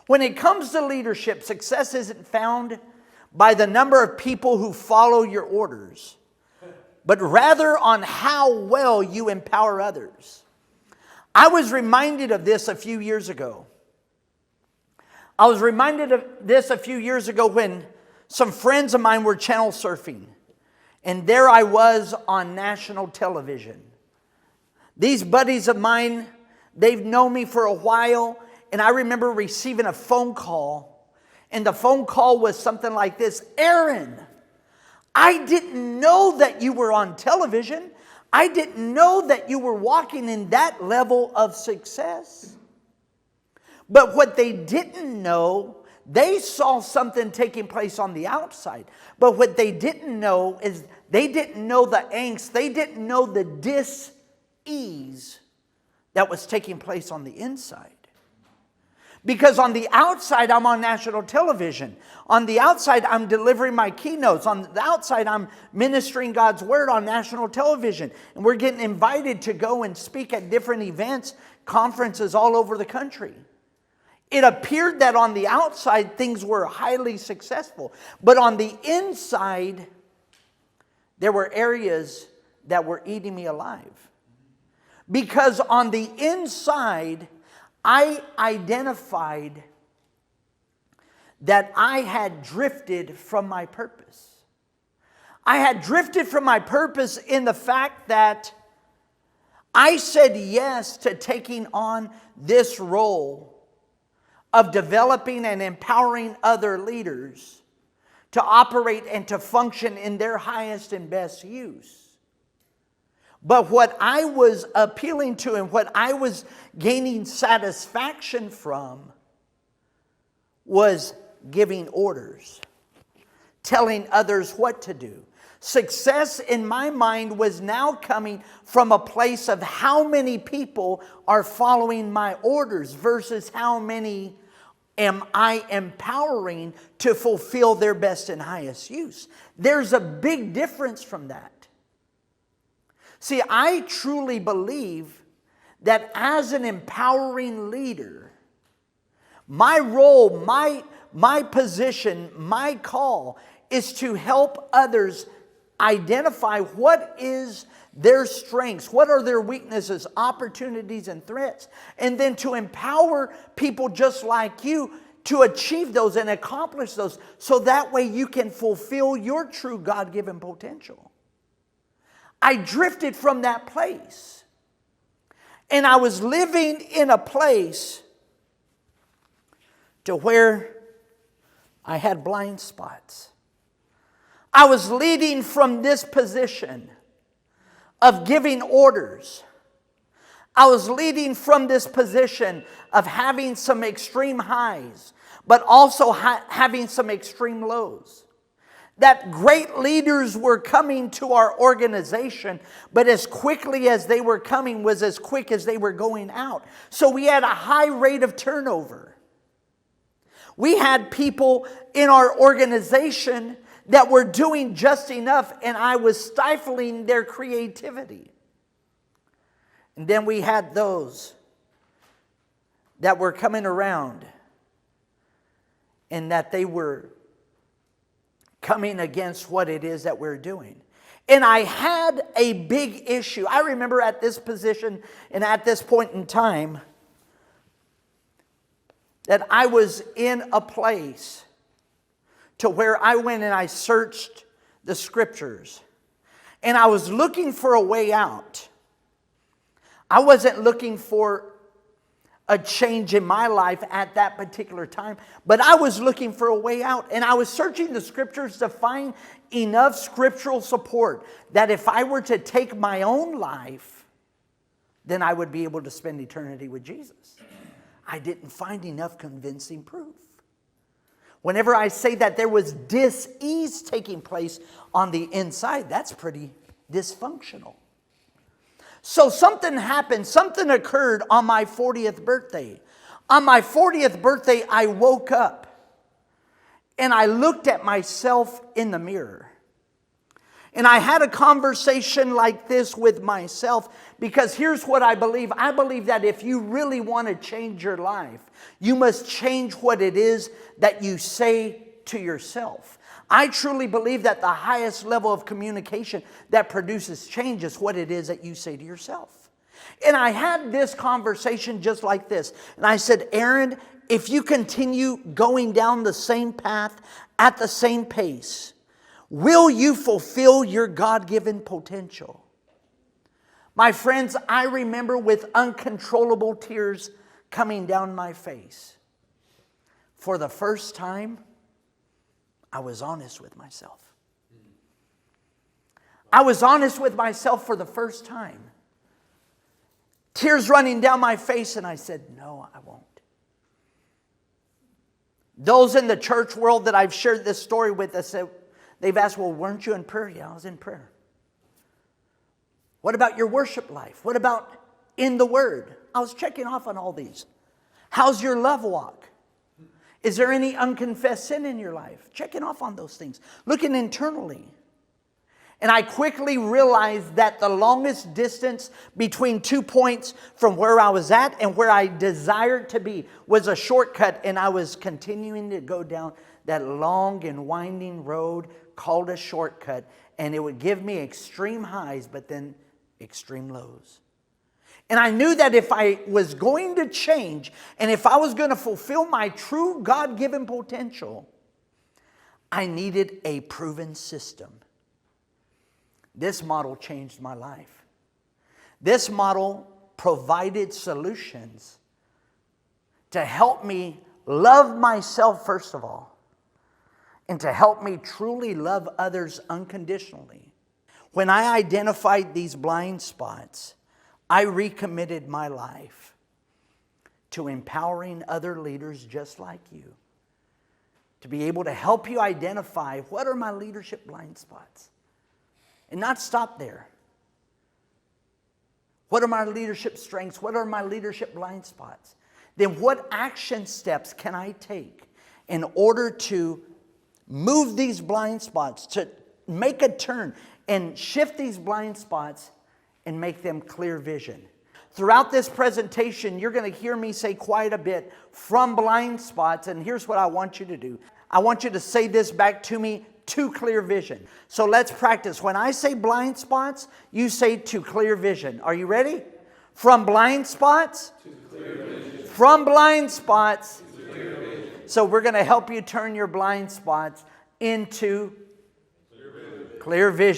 When it comes to leadership, success isn't found by the number of people who follow your orders, but rather on how well you empower others. I was reminded of this a few years ago. When some friends of mine were channel surfing, and there I was on national television. These buddies of mine, they've known me for a while, and I remember receiving a phone call, and the phone call was something like this: Aaron, I didn't know that you were on television. I didn't know that you were walking in that level of success. But what they didn't know, they saw something taking place on the outside. But what they didn't know is they didn't know the angst. They didn't know the dis-ease that was taking place on the inside. Because on the outside, I'm on national television. On the outside, I'm delivering my keynotes. On the outside, I'm ministering God's word on national television. And we're getting invited to go and speak at different events, conferences all over the country. It appeared that on the outside, things were highly successful. But on the inside, there were areas that were eating me alive. Because on the inside, I identified that I had drifted from my purpose. I had drifted from my purpose in the fact that I said yes to taking on this role of developing and empowering other leaders to operate and to function in their highest and best use. But what I was appealing to and what I was gaining satisfaction from was giving orders, telling others what to do. Success in my mind was now coming from a place of how many people are following my orders versus how many am I empowering to fulfill their best and highest use. There's a big difference from that. See, I truly believe that as an empowering leader, my role, my position, my call is to help others identify what is their strengths, what are their weaknesses, opportunities, and threats, and then to empower people just like you to achieve those and accomplish those so that way you can fulfill your true God-given potential. I drifted from that place. And I was living in a place to where I had blind spots. I was leading from this position of giving orders. I was leading from this position of having some extreme highs, but also having some extreme lows. That great leaders were coming to our organization, but as quickly as they were coming was as quick as they were going out. So we had a high rate of turnover. We had people in our organization that were doing just enough, and I was stifling their creativity. And then we had those that were coming around and that they were coming against what it is that we're doing. And I had a big issue. I remember at this position and at this point in time that I was in a place to where I went and I searched the scriptures. And I was looking for a way out. I wasn't looking for a change in my life at that particular time, but I was looking for a way out. And I was searching the scriptures to find enough scriptural support that if I were to take my own life, then I would be able to spend eternity with Jesus. I didn't find enough convincing proof. Whenever I say that there was dis-ease taking place on the inside, that's pretty dysfunctional. So something happened, something occurred on my 40th birthday. On my 40th birthday, I woke up and I looked at myself in the mirror. And I had a conversation like this with myself, because here's what I believe. I believe that if you really want to change your life, you must change what it is that you say to yourself. I truly believe that the highest level of communication that produces change is what it is that you say to yourself. And I had this conversation just like this. And I said, Aaron, if you continue going down the same path at the same pace, will you fulfill your God-given potential? My friends, I remember with uncontrollable tears coming down my face. For the first time, I was honest with myself. I was honest with myself for the first time. Tears running down my face, and I said, no, I won't. Those in the church world that I've shared this story with, they've asked, well, weren't you in prayer? Yeah, I was in prayer. What about your worship life? What about in the Word? I was checking off on all these. How's your love walk? Is there any unconfessed sin in your life? Checking off on those things. Looking internally. And I quickly realized that the longest distance between 2 points from where I was at and where I desired to be was a shortcut. And I was continuing to go down that long and winding road called a shortcut. And it would give me extreme highs, but then extreme lows. And I knew that if I was going to change and if I was going to fulfill my true God-given potential, I needed a proven system. This model changed my life. This model provided solutions to help me love myself first of all, and to help me truly love others unconditionally. When I identified these blind spots, I recommitted my life to empowering other leaders just like you, to be able to help you identify what are my leadership blind spots, and not stop there. What are my leadership strengths? What are my leadership blind spots? Then what action steps can I take in order to move these blind spots, to make a turn and shift these blind spots and make them clear vision? Throughout this presentation, you're going to hear me say quite a bit from blind spots, and here's what I want you to do. I want you to say this back to me, to clear vision. So let's practice. When I say blind spots, you say to clear vision. Are you ready? From blind spots to clear vision. From blind spots to clear vision. So we're going to help you turn your blind spots into clear vision.